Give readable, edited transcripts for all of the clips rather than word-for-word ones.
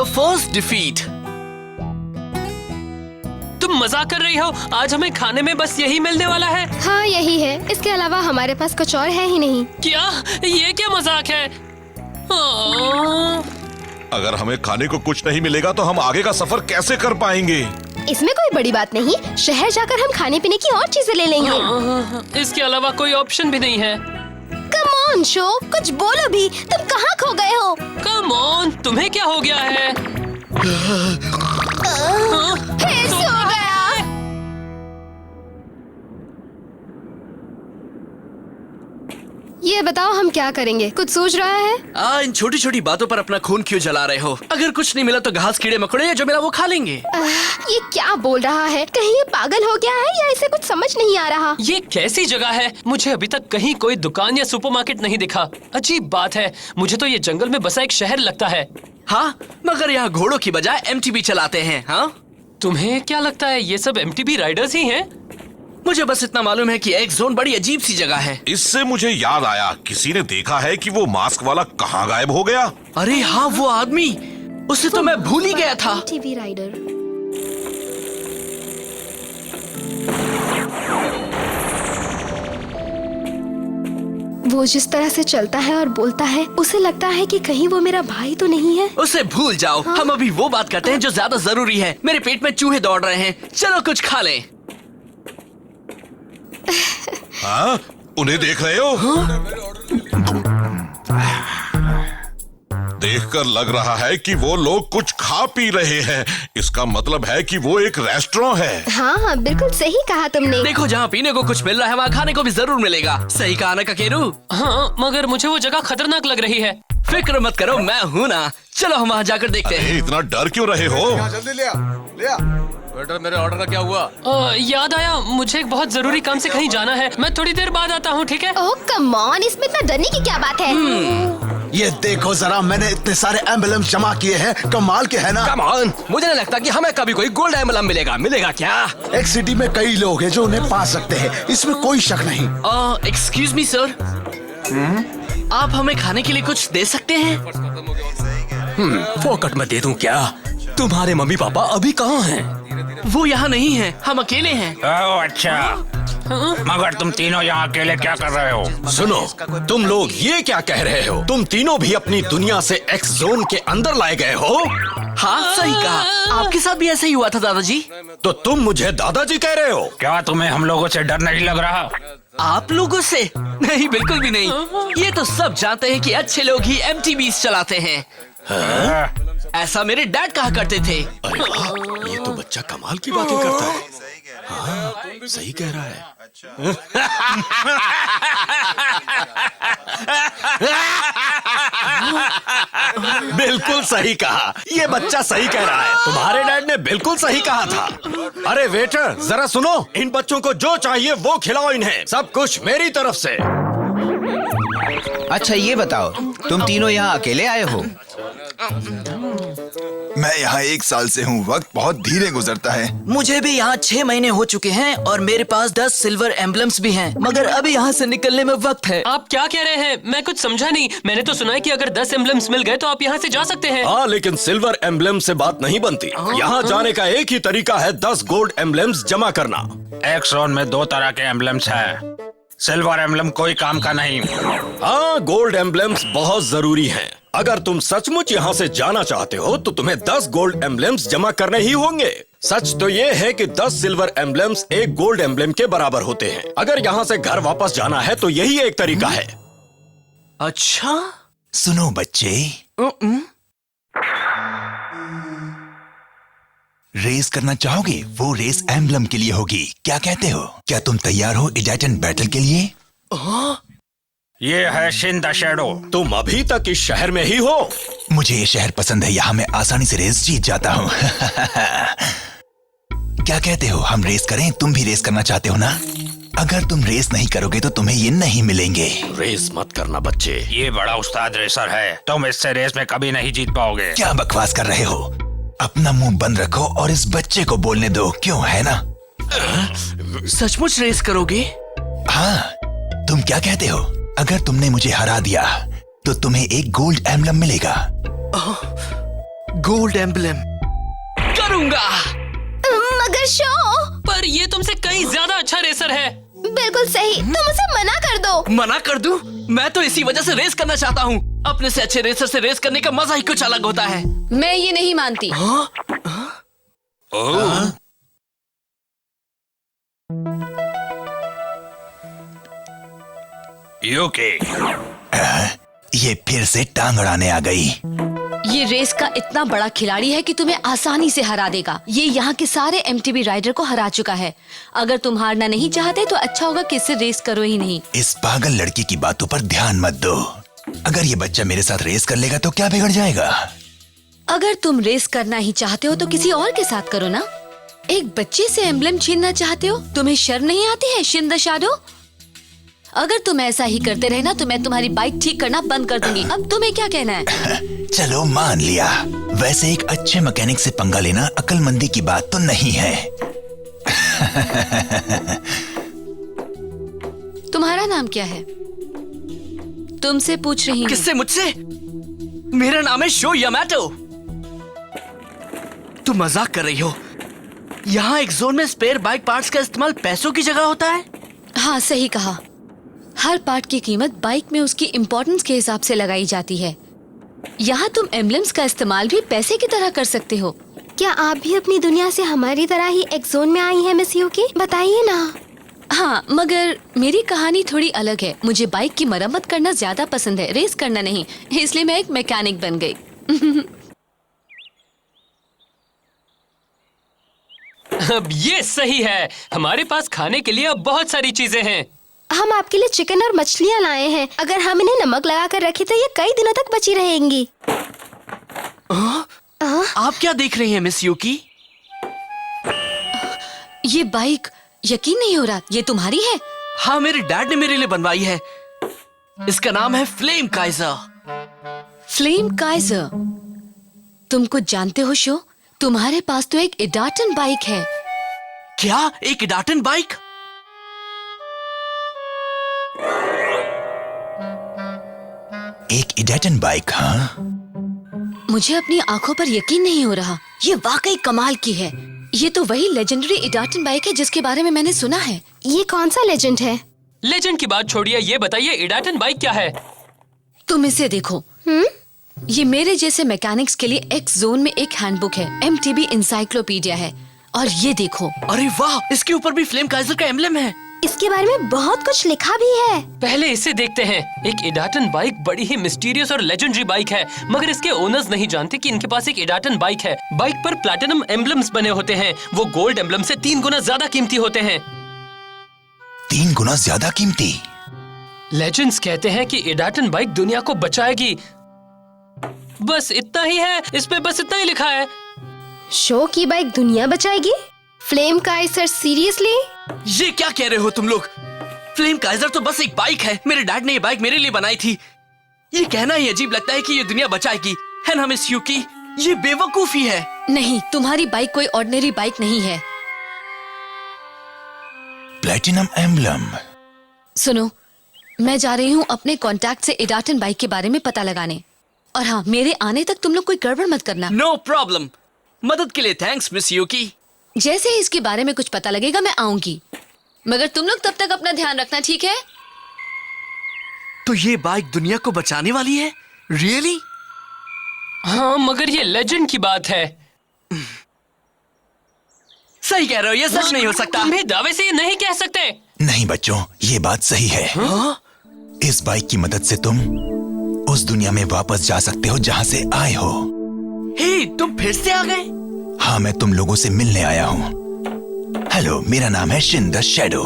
The first defeat. तुम मजाक कर रही हो? आज हमें खाने में बस यही मिलने वाला है? हाँ यही है, इसके अलावा हमारे पास कुछ और है ही नहीं। क्या? ये क्या मजाक है? अगर हमें खाने को कुछ नहीं मिलेगा तो हम आगे का सफर कैसे कर पाएंगे? इसमें कोई बड़ी बात नहीं, शहर जाकर हम खाने पीने की और चीजें ले लेंगे। इसके अलावा कोई ऑप्शन भी नहीं है। कम ऑन शो, कुछ बोलो भी, तुम कहाँ खो गए हो? कम ऑन, तुम्हें क्या हो गया है? फिर सो गया। ये बताओ हम क्या करेंगे, कुछ सोच रहा है? इन छोटी छोटी बातों पर अपना खून क्यों जला रहे हो? अगर कुछ नहीं मिला तो घास कीड़े मकोड़े जो मिला वो खा लेंगे। ये क्या बोल रहा है? कहीं ये पागल हो गया है या इसे कुछ समझ नहीं आ रहा? ये कैसी जगह है? मुझे अभी तक कहीं कोई दुकान या सुपरमार्केट नहीं दिखा। अजीब बात है, मुझे तो ये जंगल में बसा एक शहर लगता है। हाँ, मगर यहाँ घोड़ों की बजाय एमटीबी चलाते हैं। हाँ, तुम्हें क्या लगता है ये सब एमटीबी राइडर्स ही हैं? मुझे बस इतना मालूम है कि एक्स जोन बड़ी अजीब सी जगह है। इससे मुझे याद आया, किसी ने देखा है कि वो मास्क वाला कहाँ गायब हो गया? अरे हाँ, वो आदमी, उसे तो मैं भूल ही गया था। TV rider. वो जिस तरह से चलता है और बोलता है, उसे लगता है कि कहीं वो मेरा भाई तो नहीं है। उसे भूल जाओ। हाँ? हम अभी वो बात करते हैं जो ज्यादा जरूरी है। मेरे पेट में चूहे दौड़ रहे हैं, चलो कुछ खा लें। हाँ? उन्हें देख रहे हो? देखकर लग रहा है कि वो लोग कुछ खा पी रहे हैं। इसका मतलब है कि वो एक रेस्टोरेंट है। हाँ बिल्कुल सही कहा तुमने। देखो, जहाँ पीने को कुछ मिल रहा है वहाँ खाने को भी जरूर मिलेगा। सही कहा ना ककेरू? हाँ, मगर मुझे वो जगह खतरनाक लग रही है। फिक्र मत करो, मैं हूँ ना। चलो हम वहाँ जाकर देखते हैं। इतना डर क्यों रहे हो? जल्दी ले आ। वेटर, मेरे ऑर्डर का क्या हुआ? याद आया, मुझे एक बहुत जरूरी काम से कहीं जाना है। मैं थोड़ी देर बाद आता हूँ, ठीक है? ओह कम ऑन, इसमें इतना डरने की क्या बात है? ये देखो जरा, मैंने इतने सारे एम्बुलेंस जमा किए हैं, कमाल के है ना? कम ऑन, मुझे नहीं लगता कि हमें कभी कोई गोल्ड एम्बलम मिलेगा। मिलेगा क्या? एक सिटी में कई लोग हैं जो उन्हें पा सकते हैं, इसमें कोई शक नहीं। एक्सक्यूज मी सर, आप हमें खाने के लिए कुछ दे सकते हैं? फोकट में दे दूं क्या? तुम्हारे मम्मी पापा अभी कहाँ हैं? वो यहाँ नहीं है, हम अकेले हैं। ओह अच्छा, मगर तुम तीनों यहाँ अकेले क्या कर रहे हो? सुनो, तुम लोग ये क्या कह रहे हो? तुम तीनों भी अपनी दुनिया से एक्स जोन के अंदर लाए गए हो? हाँ सही कहा, आपके साथ भी ऐसा ही हुआ था दादाजी। तो तुम मुझे दादाजी कह रहे हो? क्या तुम्हें हम लोगों से डर नहीं लग रहा? आप लोगों से? नहीं, बिल्कुल भी नहीं। ये तो सब जानते हैं कि अच्छे लोग ही एमटीबीज चलाते हैं। ऐसा मेरे डैड कहा करते थे। अरे वाह, ये तो बच्चा कमाल की बातें करता है। हाँ, सही कह रहा है। बिल्कुल सही कहा, ये बच्चा सही कह रहा है। तुम्हारे डैड ने बिल्कुल सही कहा था। अरे वेटर, जरा सुनो, इन बच्चों को जो चाहिए वो खिलाओ इन्हें। सब कुछ मेरी तरफ से। अच्छा ये बताओ, तुम तीनों यहाँ अकेले आए हो? मैं यहाँ 1 साल से हूँ, वक्त बहुत धीरे गुजरता है। मुझे भी यहाँ 6 महीने हो चुके हैं और मेरे पास 10 सिल्वर एम्बलम्स भी हैं, मगर अभी यहाँ से निकलने में वक्त है। आप क्या कह रहे हैं? मैं कुछ समझा नहीं। मैंने तो सुना है कि अगर 10 एम्बलम्स मिल गए तो आप यहाँ से जा सकते हैं। हाँ, लेकिन सिल्वर एम्बलम से बात नहीं बनती। यहाँ जाने का एक ही तरीका है, 10 गोल्ड एम्बलम्स जमा करना। एक जोन में 2 तरह के एम्बलम्स हैं। सिल्वर एम्बलम कोई काम का नहीं। हाँ, गोल्ड एम्बलम्स बहुत जरूरी हैं। अगर तुम सचमुच यहाँ से जाना चाहते हो तो तुम्हें 10 गोल्ड एम्बलम्स जमा करने ही होंगे। सच तो ये है कि 10 सिल्वर एम्बलम्स एक गोल्ड एम्बलम के बराबर होते हैं। अगर यहाँ से घर वापस जाना है तो यही एक तरीका है। अच्छा, सुनो बच्चे, रेस करना चाहोगे? वो रेस एम्बलम के लिए होगी, क्या कहते हो? क्या तुम तैयार हो इडाइटन बैटल के लिए? ये है शिन द शैडो। तुम अभी तक इस शहर में ही हो? मुझे ये शहर पसंद है, यहाँ मैं आसानी से रेस जीत जाता हूँ। क्या कहते हो, हम रेस करें? तुम भी रेस करना चाहते हो ना? अगर तुम रेस नहीं करोगे तो तुम्हें ये नहीं मिलेंगे। रेस मत करना बच्चे। ये बड़ा उस्ताद रेसर है, तुम इससे रेस में कभी नहीं जीत पाओगे। क्या बकवास कर रहे हो? अपना मुंह बंद रखो और इस बच्चे को बोलने दो, क्यों है ना? सचमुच रेस करोगे? हाँ, तुम क्या कहते हो? अगर तुमने मुझे हरा दिया तो तुम्हें एक गोल्ड एम्बलम मिलेगा। गोल्ड एम्बलम करूंगा। मगर शो, पर ये तुमसे कहीं ज्यादा अच्छा रेसर है। बिल्कुल सही, तुम उसे मना कर दो। मना कर दूं? मैं तो इसी वजह से रेस करना चाहता हूँ। अपने से अच्छे रेसर से रेस करने का मजा ही कुछ अलग होता है। मैं ये नहीं मानती। यूकी, ये फिर से टांग अड़ाने आ गई। ये रेस का इतना बड़ा खिलाड़ी है कि तुम्हें आसानी से हरा देगा। ये यहाँ के सारे एमटीबी राइडर को हरा चुका है। अगर तुम हारना नहीं चाहते तो अच्छा होगा कि इससे रेस करो ही नहीं। इस पागल लड़की की बातों पर ध्यान मत दो। अगर ये बच्चा मेरे साथ रेस कर लेगा तो क्या बिगड़ जाएगा? अगर तुम रेस करना ही चाहते हो तो किसी और के साथ करो ना। एक बच्चे से एम्बलम छीनना चाहते हो? तुम्हें शर्म नहीं आती है शिन द शैडो? अगर तुम ऐसा ही करते रहे ना तो मैं तुम्हारी बाइक ठीक करना बंद कर दूंगी। अब तुम्हें क्या कहना है? चलो मान लिया। वैसे एक अच्छे मैकेनिक से पंगा लेना अक्लमंदी की बात तो नहीं है। तुम्हारा नाम क्या है? तुमसे पूछ रही हूँ। किससे? मुझसे? मेरा नाम है शो यामाटो। तुम मजाक कर रही हो? यहाँ एक जोन में स्पेयर बाइक पार्ट्स का इस्तेमाल पैसों की जगह होता है। हाँ सही कहा। हर पार्ट की कीमत बाइक में उसकी इम्पोर्टेंस के हिसाब से लगाई जाती है। यहाँ तुम एम्बलम्स का इस्तेमाल भी पैसे की तरह कर सकते हो। क्या आप भी अपनी दुनिया से हमारी तरह ही एक जोन में आई हैं मिस यूकी? बताइए ना। हाँ, मगर मेरी कहानी थोड़ी अलग है। मुझे बाइक की मरम्मत करना ज्यादा पसंद है, रेस करना नहीं। इसलिए मैं एक मैकेनिक बन गई। अब ये सही है। हमारे पास खाने के लिए अब बहुत सारी चीजें हैं। हम आपके लिए चिकन और मछलियाँ लाए हैं। अगर हम इन्हें नमक लगा कर रखें तो ये कई दिनों तक बची रहेंगी। आप क्या देख रही हैं मिस यूकी? ये बाइक यकीन नहीं हो रहा, ये तुम्हारी है? हाँ, मेरे डैड ने मेरे लिए बनवाई है। इसका नाम है फ्लेम काइजर। Flame Kaizer? तुम कुछ जानते हो शो? तुम्हारे पास तो एक इडाटन बाइक है। क्या? एक इडाटन बाइक? एक इडाटन बाइक? हाँ, मुझे अपनी आंखों पर यकीन नहीं हो रहा। ये वाकई कमाल की है। ये तो वही लेजेंडरी इडाटन बाइक है जिसके बारे में मैंने सुना है। ये कौन सा लेजेंड है? लेजेंड की बात छोड़िए, ये बताइए इडाटन बाइक क्या है? तुम इसे देखो। ये मेरे जैसे मैकेनिक्स के लिए एक्स जोन में एक हैंडबुक है। एमटीबी इंसाइक्लोपीडिया है। और ये देखो। अरे वाह, इसके ऊपर भी फ्लेम काइजर का एम्बलम है। इसके बारे में बहुत कुछ लिखा भी है। पहले इसे देखते हैं। एक इडाटन बाइक बड़ी ही मिस्टीरियस और लेजेंडरी बाइक है, मगर इसके ओनर्स नहीं जानते कि इनके पास एक इडाटन बाइक है। बाइक पर प्लैटिनम एम्बलम्स बने होते हैं। वो गोल्ड एम्बलम से 3 गुना ज्यादा कीमती होते हैं। 3 गुना ज्यादा कीमती? लेजेंड्स कहते हैं कि इडाटन बाइक दुनिया को बचाएगी। बस इतना ही है, इस पे बस इतना ही लिखा है। शो की बाइक दुनिया बचाएगी? Flame Kaizer seriously? ये क्या कह रहे हो तुम लोग? फ्लेम काइजर तो बस एक बाइक है। मेरे डैड ने ये बाइक मेरे लिए बनाई थी। ये कहना ही अजीब लगता है कि ये दुनिया बचाएगी, है ना मिस यूकी? ये बेवकूफी है। नहीं, तुम्हारी बाइक कोई ऑर्डिनरी बाइक नहीं है। Platinum emblem? सुनो, मैं जा रही हूँ अपने कॉन्टैक्ट से इडाटन बाइक के बारे में पता लगाने। और हाँ, मेरे आने तक तुम लोग कोई गड़बड़ मत करना। No problem. मदद के लिए थैंक्स मिस यूकी। जैसे ही इसके बारे में कुछ पता लगेगा मैं आऊंगी। मगर तुम लोग तब तक अपना ध्यान रखना, ठीक है? तो ये बाइक दुनिया को बचाने वाली है? रियली? हाँ, मगर ये लेजेंड की बात है। सही कह रहे हो, ये सच नहीं हो सकता। तुम भी दावे से ये नहीं कह सकते। नहीं बच्चों, ये बात सही है। इस बाइक की मदद से तुम उस दुनिया में वापस जा सकते हो जहाँ से आए हो। हे, तुम फिर से आ गए? हाँ, मैं तुम लोगों से मिलने आया हूँ। हेलो, मेरा नाम है शिन द शैडो।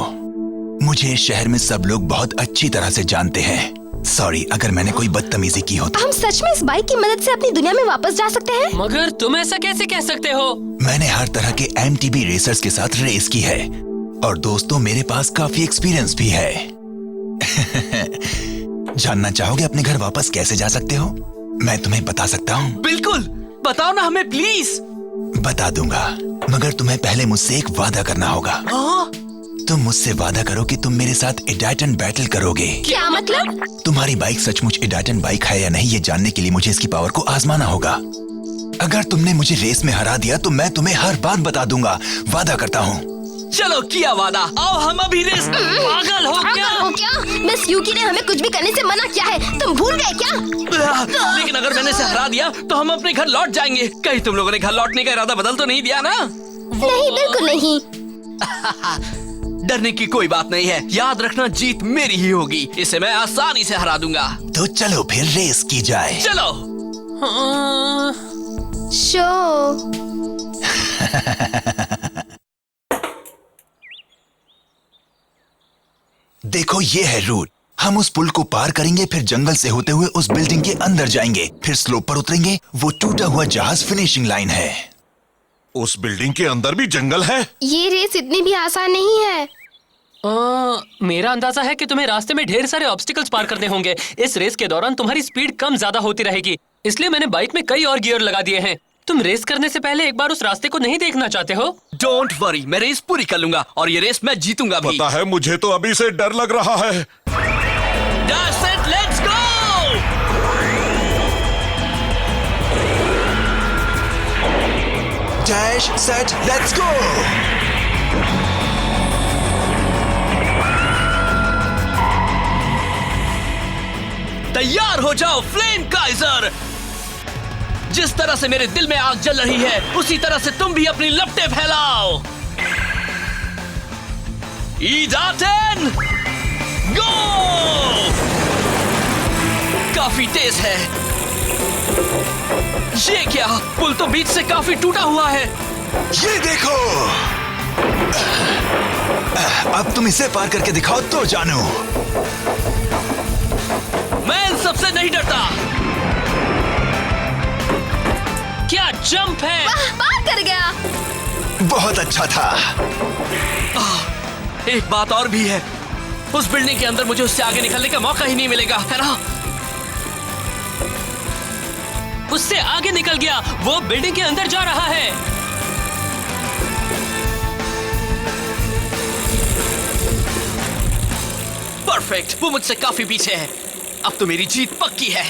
मुझे इस शहर में सब लोग बहुत अच्छी तरह से जानते हैं। सॉरी अगर मैंने कोई बदतमीजी की हो तो। हम सच में इस बाइक की मदद से अपनी दुनिया में वापस जा सकते हैं? मगर तुम ऐसा कैसे कह सकते हो? मैंने हर तरह के एमटीबी रेसर्स के साथ रेस की है और दोस्तों मेरे पास काफी एक्सपीरियंस भी है। जानना चाहोगे अपने घर वापस कैसे जा सकते हो? मैं तुम्हें बता सकता हूँ। बिल्कुल, बताओ ना हमें प्लीज। बता दूंगा, मगर तुम्हें पहले मुझसे एक वादा करना होगा। तुम मुझसे वादा करो कि तुम मेरे साथ इडाटन बैटल करोगे। क्या मतलब? तुम्हारी बाइक सचमुच इडाटन बाइक है या नहीं ये जानने के लिए मुझे इसकी पावर को आजमाना होगा। अगर तुमने मुझे रेस में हरा दिया तो मैं तुम्हें हर बात बता दूंगा, वादा करता हूँ। चलो किया वादा, आओ हम अभी रेस। पागल हो क्या? पागल हो क्या? मिस यूकी ने हमें कुछ भी करने से मना किया है, तुम भूल गए क्या? लेकिन अगर मैंने इसे हरा दिया तो हम अपने घर लौट जाएंगे। कहीं तुम लोगों ने घर लौटने का इरादा बदल तो नहीं दिया ना? नहीं, बिल्कुल नहीं। डरने की कोई बात नहीं है, याद रखना जीत मेरी ही होगी। इसे मैं आसानी से हरा दूंगा। तो चलो फिर रेस की जाए। चलो। शो। देखो ये है रूट। हम उस पुल को पार करेंगे, फिर जंगल से होते हुए उस बिल्डिंग के अंदर जाएंगे, फिर स्लोप पर उतरेंगे। वो टूटा हुआ जहाज फिनिशिंग लाइन है। उस बिल्डिंग के अंदर भी जंगल है? ये रेस इतनी भी आसान नहीं है। मेरा अंदाजा है कि तुम्हें रास्ते में ढेर सारे ऑब्स्टिकल्स पार करने होंगे। इस रेस के दौरान तुम्हारी स्पीड कम ज्यादा होती रहेगी, इसलिए मैंने बाइक में कई और गियर लगा दिए हैं। तुम रेस करने से पहले एक बार उस रास्ते को नहीं देखना चाहते हो? डोंट वरी, मैं रेस पूरी कर लूंगा और ये रेस मैं जीतूंगा भी। पता है, मुझे तो अभी से डर लग रहा है। That's it, let's go! Dash set let's go. तैयार हो जाओ फ्लेम काइजर। जिस तरह से मेरे दिल में आग जल रही है, उसी तरह से तुम भी अपनी लपटें फैलाओ। ईडाटन गो! काफी तेज है। ये क्या? पुल तो बीच से काफी टूटा हुआ है। ये देखो, अब तुम इसे पार करके दिखाओ तो जानू। मैं इन सबसे नहीं डरता। क्या जंप है! पार कर गया। बहुत अच्छा था। एक बात और भी है, उस बिल्डिंग के अंदर मुझे उससे आगे निकलने का मौका ही नहीं मिलेगा, है ना? उससे आगे निकल गया, वो बिल्डिंग के अंदर जा रहा है। परफेक्ट, वो मुझसे काफी पीछे है। अब तो मेरी जीत पक्की है।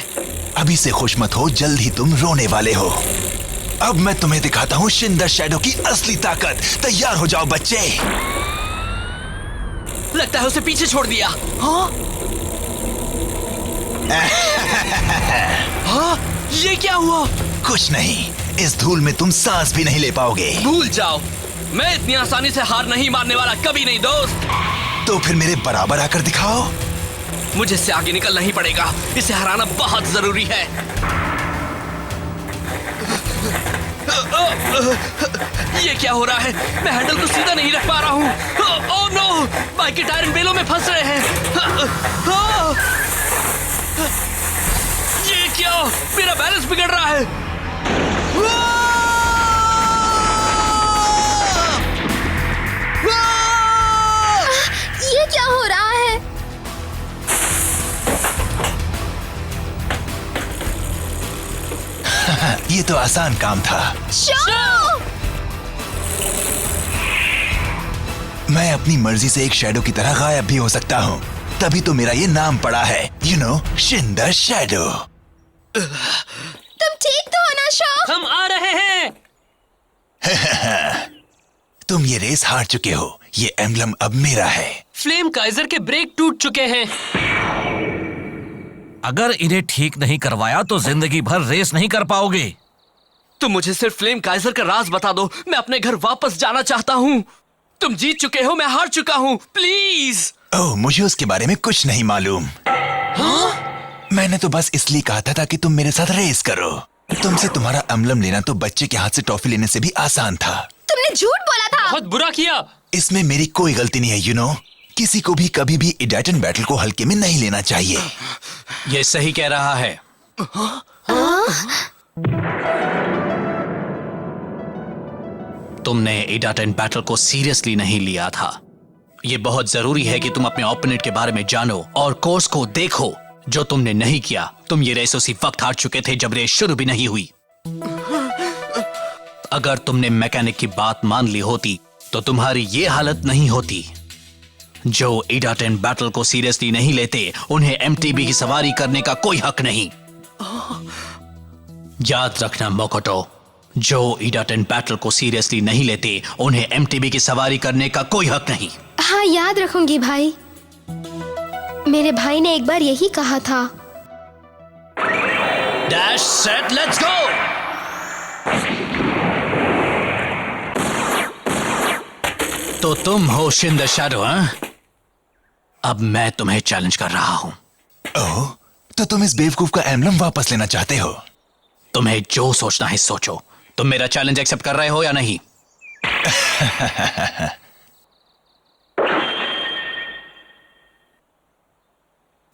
अभी से खुश मत हो, जल्द ही तुम रोने वाले हो। अब मैं तुम्हें दिखाता हूँ शिन द शैडो की असली ताकत। तैयार हो जाओ बच्चे। लगता है उसे पीछे छोड़ दिया। हाँ? हाँ? ये क्या हुआ? कुछ नहीं, इस धूल में तुम सांस भी नहीं ले पाओगे। भूल जाओ, मैं इतनी आसानी से हार नहीं मानने वाला, कभी नहीं दोस्त। तो फिर मेरे बराबर आकर दिखाओ। मुझे इससे आगे निकलना ही पड़ेगा, इसे हराना बहुत जरूरी है। ये क्या हो रहा है? मैं हैंडल को सीधा नहीं रख पा रहा हूँ। ओह नो, बाइक के टायर इन बेलों में फंस रहे हैं। ये क्या? मेरा बैलेंस बिगड़ रहा है। ये क्या हो रहा है? ये तो आसान काम था। मैं अपनी मर्जी से एक शैडो की तरह गायब भी हो सकता हूँ, तभी तो मेरा ये नाम पड़ा है, you know, Shin the shadow. तुम ठीक तो हो ना शो? हम आ रहे हैं। तुम ये रेस हार चुके हो, ये एम्बलम अब मेरा है। फ्लेम काइजर के ब्रेक टूट चुके हैं। अगर इन्हें ठीक नहीं करवाया तो जिंदगी भर रेस नहीं कर पाओगे। तुम मुझे सिर्फ फ्लेम काइजर का राज बता दो, मैं अपने घर वापस जाना चाहता हूँ। तुम जीत चुके हो, मैं हार चुका हूँ, प्लीज। ओह, मुझे उसके बारे में कुछ नहीं मालूम। मैंने तो बस इसलिए कहा था ताकि तुम मेरे साथ रेस करो। तुमसे तुम्हारा एम्बलम लेना तो बच्चे के हाथ से टॉफी लेने से भी आसान था। तुमने झूठ बोला था। बहुत बुरा किया। इसमें मेरी कोई गलती नहीं है, यू नो। किसी को भी कभी भी इडाटन बैटल को हल्के में नहीं लेना चाहिए। ये सही कह रहा है। तुमने इडाटन बैटल को सीरियसली नहीं लिया था। ये बहुत जरूरी है कि तुम अपने ओपोनेंट के बारे में जानो और कोर्स को देखो, जो तुमने नहीं किया। तुम ये रेस उसी वक्त हार चुके थे जब रेस शुरू भी नहीं हुई। अगर तुमने मैकेनिक की बात मान ली होती तो तुम्हारी ये हालत नहीं होती। जो इडाटन बैटल को सीरियसली नहीं लेते, उन्हें एमटीबी की सवारी करने का कोई हक नहीं। याद रखना मोकोटो, जो ईडाटन बैटल को सीरियसली नहीं लेते उन्हें एमटीबी की सवारी करने का कोई हक नहीं। हाँ, याद रखूंगी भाई। मेरे भाई ने एक बार यही कहा था। Dash set let's go. तो तुम हो शिन द शैडो, हाँ? अब मैं तुम्हें चैलेंज कर रहा हूं। ओह, तो तुम इस बेवकूफ का एम्बलम वापस लेना चाहते हो? तुम्हें जो सोचना है सोचो। तुम मेरा चैलेंज एक्सेप्ट कर रहे हो या नहीं?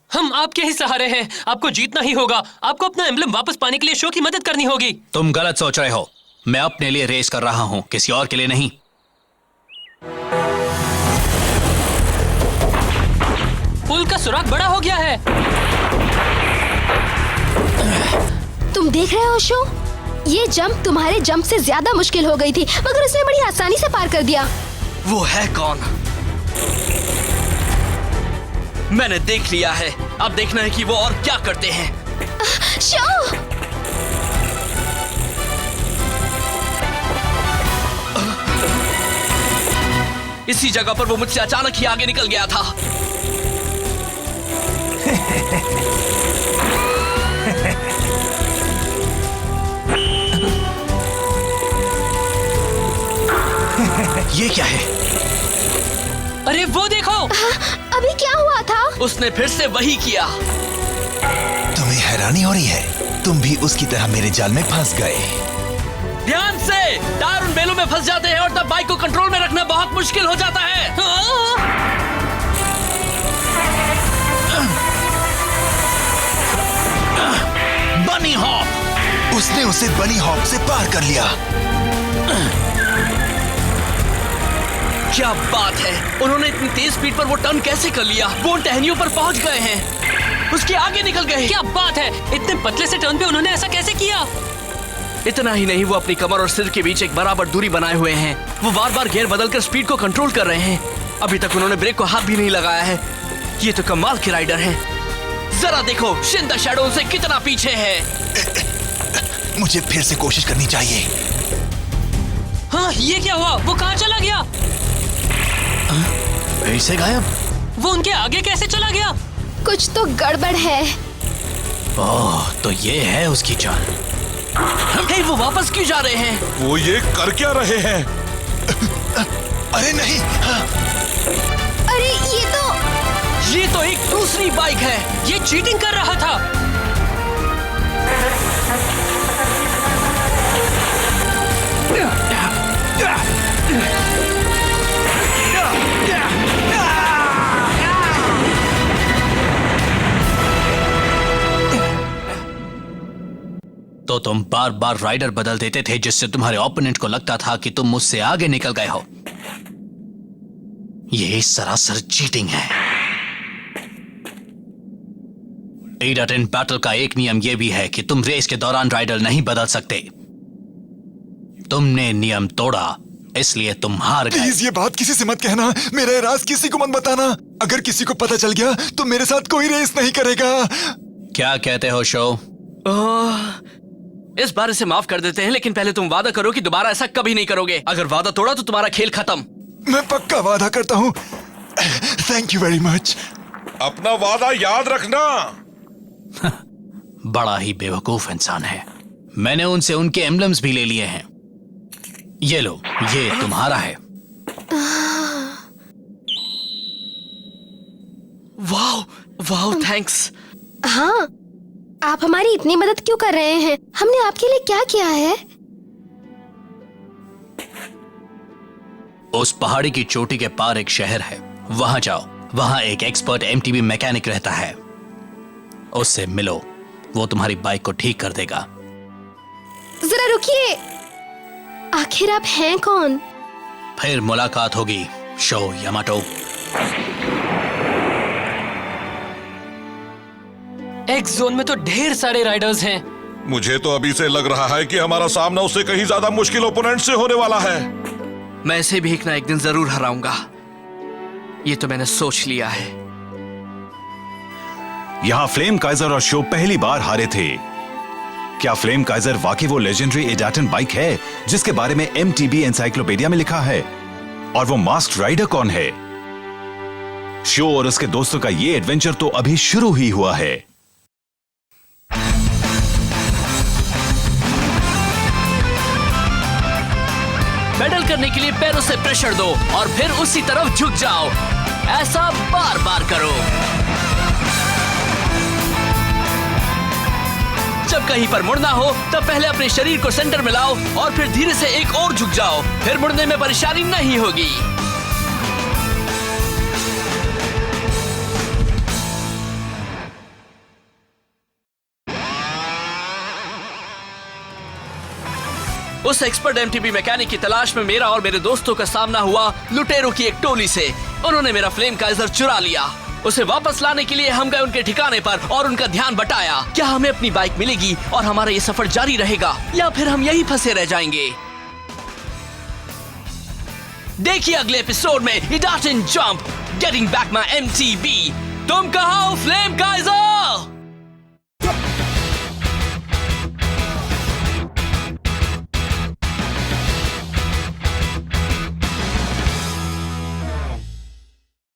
हम आपके ही सहारे हैं, आपको जीतना ही होगा। आपको अपना एम्बलम वापस पाने के लिए शो की मदद करनी होगी। तुम गलत सोच रहे हो। मैं अपने लिए रेस कर रहा हूं, किसी और के लिए नहीं। पुल का सुराग बड़ा हो गया है। तुम देख रहे हो शो? ये जंप तुम्हारे जंप से ज्यादा मुश्किल हो गई थी, मगर उसने बड़ी आसानी से पार कर दिया। वो है कौन? मैंने देख लिया है, अब देखना है कि वो और क्या करते हैं। शो! इसी जगह पर वो मुझसे अचानक ही आगे निकल गया था। ये क्या है? अरे वो देखो। अभी क्या हुआ था? उसने फिर से वही किया। तुम्हें हैरानी हो रही है? तुम भी उसकी तरह मेरे जाल में फंस गए। ध्यान से, टायर उन बेलों में फंस जाते हैं और तब बाइक को कंट्रोल में रखना बहुत मुश्किल हो जाता है। बनी हॉप! उसने उसे बनी हॉप से पार कर लिया। क्या बात है! उन्होंने इतनी तेज स्पीड पर वो टर्न कैसे कर लिया? वो उन टहनियों पर पहुंच गए हैं, उसके आगे निकल गए। क्या बात है! इतने पतले से टर्न पे उन्होंने ऐसा कैसे किया? इतना ही नहीं, वो अपनी कमर और सिर के बीच एक बराबर दूरी बनाए हुए हैं। वो बार बार गियर बदलकर स्पीड को कंट्रोल कर रहे हैं। अभी तक उन्होंने ब्रेक को हाथ भी नहीं लगाया है। ये तो कमाल के राइडर हैं। जरा देखो, शिन द शैडो उनसे कितना पीछे है। मुझे फिर से कोशिश करनी चाहिए। हाँ, ये क्या हुआ? वो कहाँ चला गया? फिर से गायब? वो उनके आगे कैसे चला गया? कुछ तो गड़बड़ है। ओह, तो ये है उसकी चाल। हे, वो वापस क्यों जा रहे हैं? वो ये कर क्या रहे हैं? अरे नहीं! अरे ये तो एक दूसरी बाइक है। ये चीटिंग कर रहा था। तो तुम बार बार राइडर बदल देते थे, जिससे तुम्हारे ओपोनेंट को लगता था कि तुम मुझसे आगे निकल गए हो। ये सरासर चीटिंग है। ईडाटन बैटल का एक नियम यह भी है कि तुम रेस के दौरान राइडर नहीं बदल सकते। तुमने नियम तोड़ा, इसलिए तुम हार गए। प्लीज ये बात किसी से मत कहना। मेरा राज किसी को मत बताना। अगर किसी को पता चल गया तो मेरे साथ कोई रेस नहीं करेगा। क्या कहते हो शो? इस बार इसे माफ कर देते हैं, लेकिन पहले तुम वादा करो कि दोबारा ऐसा कभी नहीं करोगे। अगर वादा तोड़ा तो तुम्हारा खेल खत्म। मैं पक्का वादा करता हूँ। Thank you very much. अपना वादा याद रखना। बड़ा ही बेवकूफ इंसान है। मैंने उनसे उनके एम्बलम्स भी ले लिए हैं। ये लो, ये तुम्हारा है। वाह वाह, थैंक्स। हाँ, आप हमारी इतनी मदद क्यों कर रहे हैं? हमने आपके लिए क्या किया है? उस पहाड़ी की चोटी के पार एक शहर है, वहां जाओ। वहां एक एक्सपर्ट एमटीबी मैकेनिक रहता है, उससे मिलो। वो तुम्हारी बाइक को ठीक कर देगा। जरा रुकिए, आखिर आप हैं कौन? फिर मुलाकात होगी शो यामाटो। एक्स जोन में तो ढेर सारे राइडर्स हैं। मुझे तो अभी से लग रहा है कि हमारा सामना उससे कहीं ज्यादा मुश्किल ओपोनेंट से होने वाला है। मैं इसे भी एक ना एक दिन जरूर हराऊंगा, ये तो मैंने सोच लिया है। यहाँ फ्लेम काइजर और शो पहली बार हारे थे, क्या फ्लेम काइजर वाकई वो लेजेंडरी एडाटन बाइक है जिसके बारे में MTB एनसाइक्लोपीडिया में लिखा है? और वो मास्क्ड राइडर कौन है? शो और उसके दोस्तों का ये एडवेंचर तो अभी शुरू ही हुआ है। पेडल करने के लिए पैरों से प्रेशर दो और फिर उसी तरफ झुक जाओ। ऐसा बार बार करो। जब कहीं पर मुड़ना हो तब पहले अपने शरीर को सेंटर में लाओ और फिर धीरे से एक और झुक जाओ। फिर मुड़ने में परेशानी नहीं होगी। उस एक्सपर्ट MTB मैकेनिक की तलाश में मेरा और मेरे दोस्तों का सामना हुआ लुटेरों की एक टोली से। उन्होंने मेरा फ्लेम काइजर चुरा लिया। उसे वापस लाने के लिए हम गए उनके ठिकाने पर और उनका ध्यान बटाया। क्या हमें अपनी बाइक मिलेगी और हमारा ये सफर जारी रहेगा या फिर हम यहीं फंसे रह जाएंगे? देखिए अगले एपिसोड में इडाटन jump getting back my MTB। तुम कहाँ हो फ्लेम काइजर?